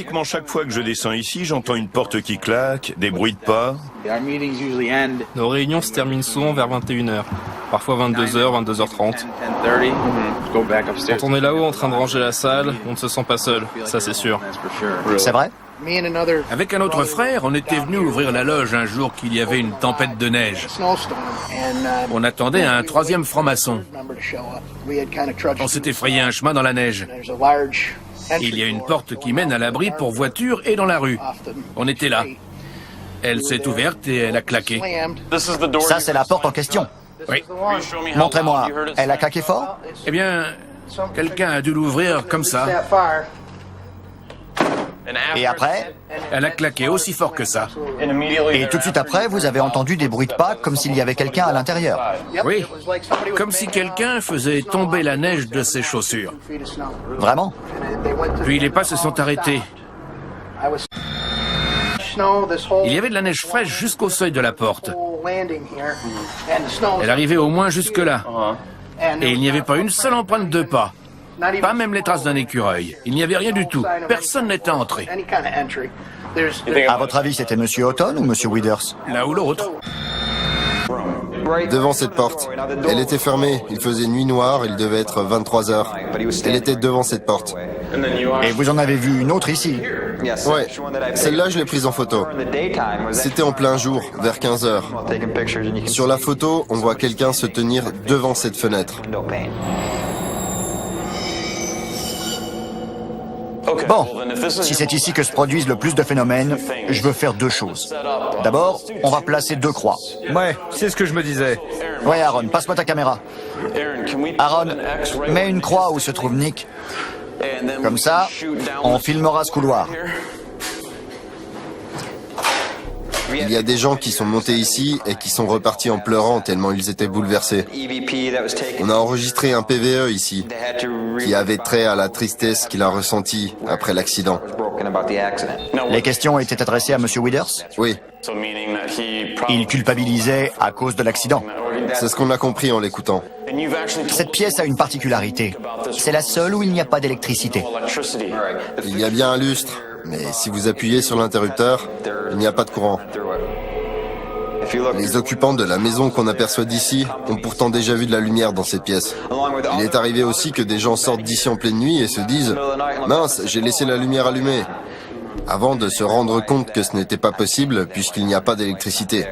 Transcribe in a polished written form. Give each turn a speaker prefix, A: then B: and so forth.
A: Pratiquement chaque fois que je descends ici, j'entends une porte qui claque, des bruits de pas.
B: Nos réunions se terminent souvent vers 21h, parfois 22h, 22h30. Quand on est là-haut en train de ranger la salle, on ne se sent pas seul, ça c'est sûr.
C: C'est vrai?
D: Avec un autre frère, on était venu ouvrir la loge un jour qu'il y avait une tempête de neige. On attendait un troisième franc-maçon. On s'était frayé un chemin dans la neige. Il y a une porte qui mène à l'abri pour voitures et dans la rue. On était là. Elle s'est ouverte et elle a claqué.
C: Ça, c'est la porte en question.
D: Oui.
C: Montrez-moi. Elle a claqué fort?
D: Eh bien, quelqu'un a dû l'ouvrir comme ça.
C: Et après?
D: Elle a claqué aussi fort que ça.
C: Et tout de suite après, vous avez entendu des bruits de pas comme s'il y avait quelqu'un à l'intérieur.
D: Oui, comme si quelqu'un faisait tomber la neige de ses chaussures.
C: Vraiment?
D: Puis les pas se sont arrêtés. Il y avait de la neige fraîche jusqu'au seuil de la porte. Elle arrivait au moins jusque-là. Et il n'y avait pas une seule empreinte de pas. Pas même les traces d'un écureuil. Il n'y avait rien du tout. Personne n'était entré.
C: À votre avis, c'était Monsieur Houghton ou Monsieur Withers?
D: L'un ou l'autre.
E: Devant cette porte. Elle était fermée, il faisait nuit noire, il devait être 23 heures. Elle était devant cette porte.
C: Et vous en avez vu une autre ici?
E: Ouais, celle-là je l'ai prise en photo. C'était en plein jour, vers 15 heures. Sur la photo, on voit quelqu'un se tenir devant cette fenêtre.
C: Bon, si c'est ici que se produisent le plus de phénomènes, je veux faire deux choses. D'abord, on va placer deux croix.
F: Ouais, c'est ce que je me disais.
C: Ouais, Aaron, passe-moi ta caméra. Aaron, mets une croix où se trouve Nick. Comme ça, on filmera ce couloir.
E: Il y a des gens qui sont montés ici et qui sont repartis en pleurant tellement ils étaient bouleversés. On a enregistré un PVE ici, qui avait trait à la tristesse qu'il a ressentie après l'accident.
C: Les questions étaient adressées à Monsieur Withers?
E: Oui,
C: Il culpabilisait à cause de l'accident.
E: c'est ce qu'on a compris en l'écoutant.
C: Cette pièce a une particularité. C'est la seule où il n'y a pas d'électricité.
E: Il y a bien un lustre, mais si vous appuyez sur l'interrupteur, il n'y a pas de courant. Les occupants de la maison qu'on aperçoit d'ici ont pourtant déjà vu de la lumière dans cette pièce. Il est arrivé aussi que des gens sortent d'ici en pleine nuit et se disent « Mince, j'ai laissé la lumière allumée », avant de se rendre compte que ce n'était pas possible puisqu'il n'y a pas d'électricité.